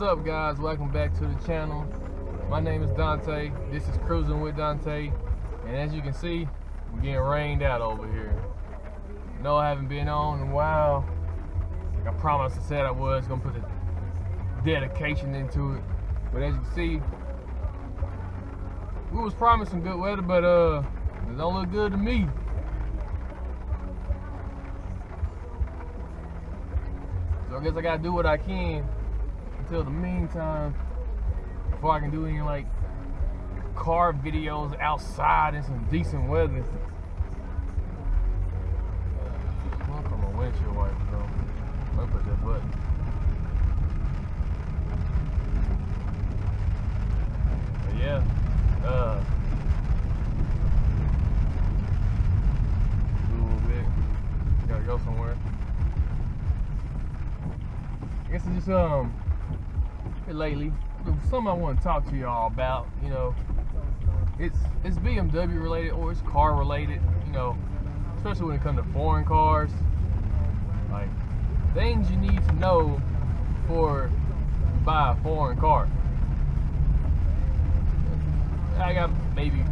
What's up, guys? Welcome back to the channel. My name is Dante. This is Cruising with Dante, and as you can see, we're getting rained out over here. No, I haven't been on in a while. Like I promised, I said I was gonna put the dedication into it, but as you can see, we was promised some good weather, but it don't look good to me. So I guess I gotta do what I can until the meantime, before I can do any like car videos outside in some decent weather. I'll put my windshield wipers on. I'll put that button. But yeah, do a little bit. Gotta go somewhere. I guess it's just lately, something I want to talk to y'all about. You know, it's BMW related or it's car related. You know, especially when it comes to foreign cars, like things you need to know before you buy a foreign car. I got maybe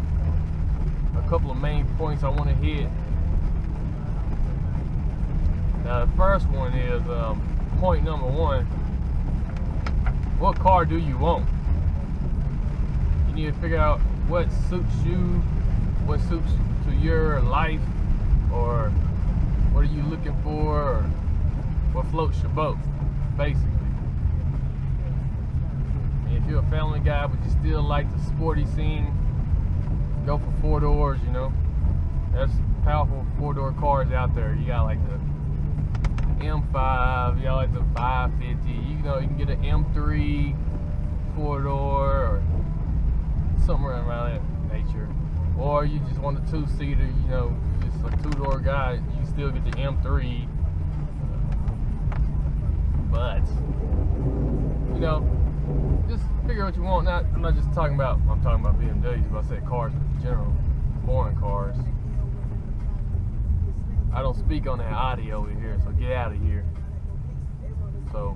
a couple of main points I want to hit. Now, the first one is point number one. What car do you want? You need to figure out what suits you, what suits to your life, or what are you looking for, or what floats your boat, basically. And if you're a family guy but you still like the sporty scene, go for 4 doors, you know. There's powerful 4-door cars out there. You got like the M5, you got like the 550, you know, you can get an M3 4-door or somewhere around that nature. Or you just want a 2-seater, you know, just a 2-door guy, you can still get the M3. But, you know, just figure what you want. I'm not just talking about, I'm talking about BMWs, but I said cars in general, foreign cars. I don't speak on that audio over here, so get out of here. So,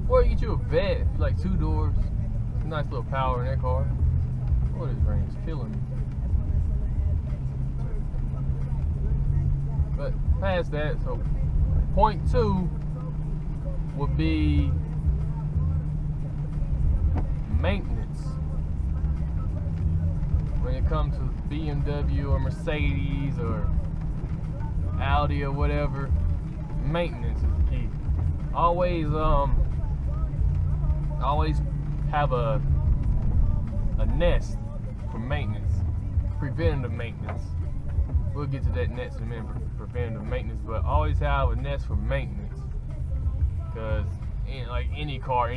or you get you a vet, if you like 2 doors, nice little power in that car. Oh, this rain is killing me. But past that, so point 2 would be maintenance. When it comes to BMW or Mercedes or Audi or whatever, maintenance is key. Always have a nest for maintenance, preventative maintenance. We'll get to that next in a minute, preventative maintenance, but always have a nest for maintenance, because like any car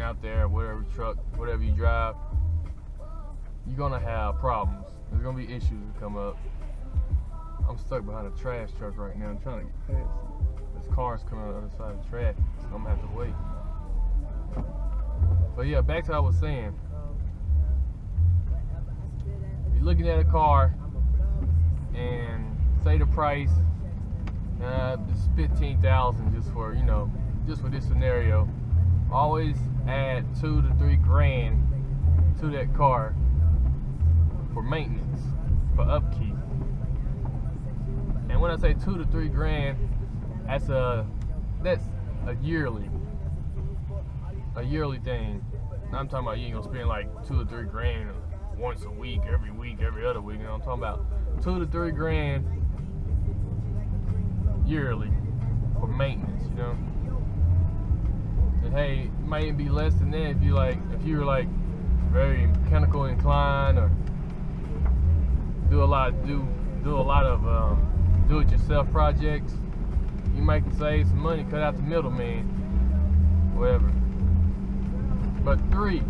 out there, whatever truck, whatever you drive, you're gonna have problems. There's gonna be issues that come up. I'm stuck behind a trash truck right now. I'm trying to get past it. This car's coming on the other side of the track, so I'm gonna have to wait. But yeah, back to what I was saying. If you're looking at a car and say the price, just $15,000 just for, you know, just for this scenario, always add 2 to 3 grand to that car for maintenance, for upkeep. And when I say 2 to 3 grand, that's a yearly thing. Now I'm talking about you ain't gonna spend like 2 or 3 grand once a week, every other week. You know, I'm talking about 2 to 3 grand yearly for maintenance. You know, and hey, it might be less than that if you're like very mechanical inclined or do a lot of do-it-yourself projects. You might save some money, cut out the middleman, whatever. But 3,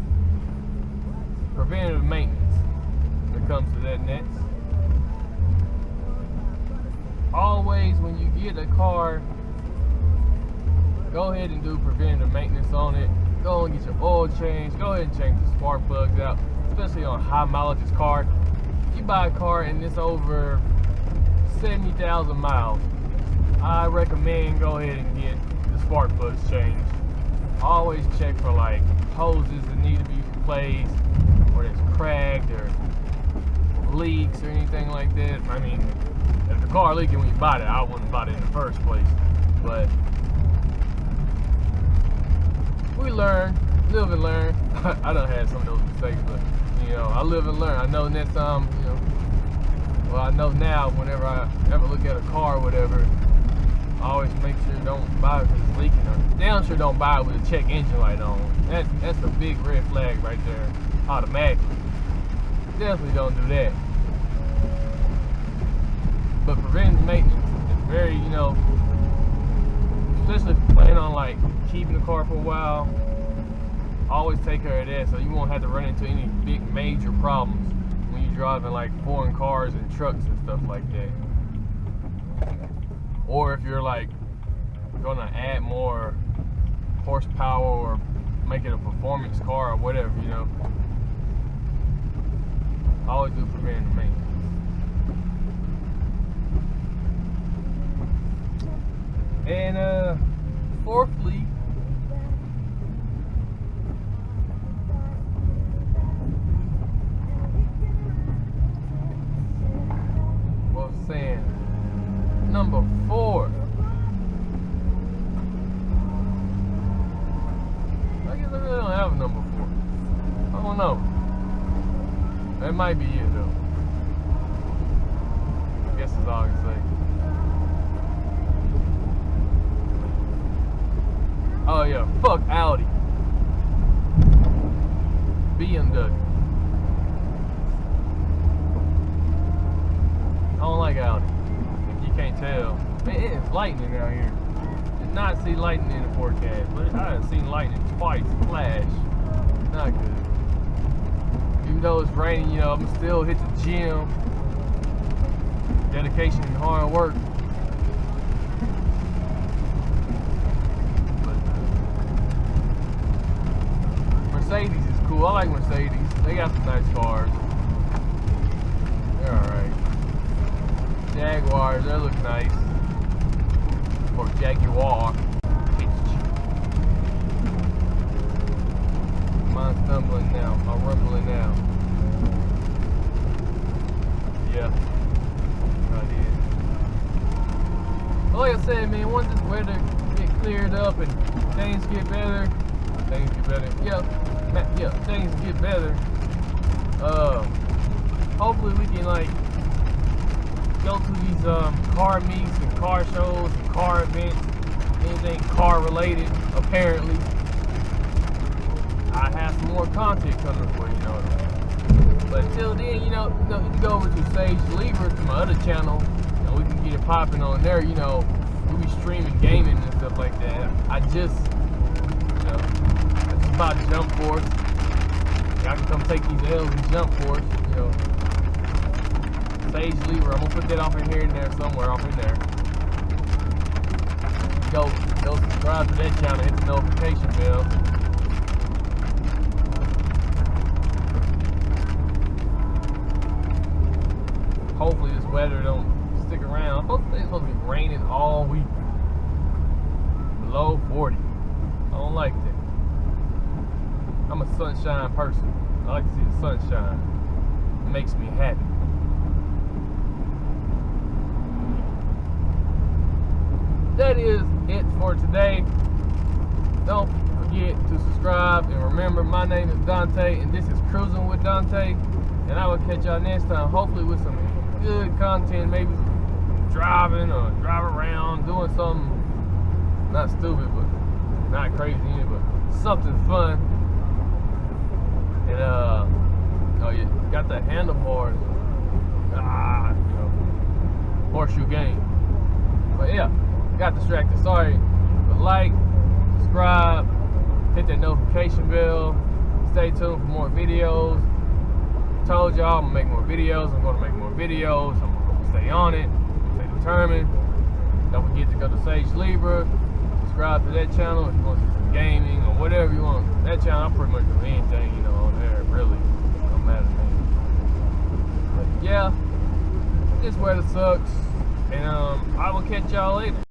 preventative maintenance when it comes to that next. Always when you get a car, go ahead and do preventative maintenance on it. Go and get your oil changed. Go ahead and change the spark plugs out, especially on high mileage car. You buy a car and it's over 70,000 miles, I recommend go ahead and get the spark plugs changed. always check for like hoses that need to be replaced, or it's cracked, or leaks, or anything like that. I mean, if the car leaking when you bought it, I wouldn't buy it in the first place. But we learn, live and learn. I done had some of those mistakes, but you know, I live and learn. I know next time, you know, well, I know now whenever I ever look at a car or whatever, I always make sure don't buy it because it's leaking. Or damn sure don't buy it with a check engine light on. That's a big red flag right there, automatically. Definitely don't do that. But preventive maintenance is very, you know, especially if you plan on like keeping the car for a while, always take care of that so you won't have to run into any big major problems when you're driving like foreign cars and trucks and stuff like that. Or if you're like gonna add more horsepower or make it a performance car or whatever, you know, always do preventive maintenance. And fourthly, what was I saying? Number 4. I guess I really don't have a number 4. I don't know. That might be it though. I guess that's all I can say. Oh yeah, fuck Audi. BMW. I don't like Audi. If you can't tell. Man, it's lightning out here. Did not see lightning in the forecast, but I have seen lightning twice flash. Not good. Even though it's raining, you know, I'm still hit the gym. Dedication and hard work. Mercedes is cool. I like Mercedes. They got some nice cars. They're alright. Jaguars, they look nice. Or Jaguar. Mine's stumbling now. I'm rumbling now. Yeah. I did. But like I said, man, once this weather get cleared up and things get better, yeah, things get better. Hopefully we can like go to these car meets and car shows and car events, anything car related. Apparently, I have some more content coming for you, know. But until then, you know, you can go over to Sage Lever to my other channel, and we can get it popping on there. You know, we'll be streaming gaming and stuff like that. I just about Jump Force. Y'all can come take these L's and Jump Force, you know. Sage Lever, I'm gonna put that off in here and there somewhere off in there. Go subscribe to that channel, hit the notification bell. Hopefully this weather don't stick around. It's supposed to be raining all week. Below 40. I don't like that. I'm a sunshine person. I like to see the sunshine. It makes me happy. That is it for today. Don't forget to subscribe, and remember, my name is Dante, and this is Cruising with Dante, and I will catch y'all next time, hopefully with some good content, maybe driving or drive around, doing something not stupid, but not crazy either, but something fun. And oh, you got the handlebars. You know, horseshoe game. But yeah, got distracted. Sorry. But like, subscribe, hit that notification bell. Stay tuned for more videos. Told y'all I'm gonna make more videos. I'm gonna make more videos. I'm gonna stay on it. Stay determined. Don't forget to go to Sage Lever. Subscribe to that channel if you want to see some gaming or whatever you want. That channel, I pretty much do anything, you know, on there. Really, don't matter to me. But yeah, this weather sucks, and I will catch y'all later.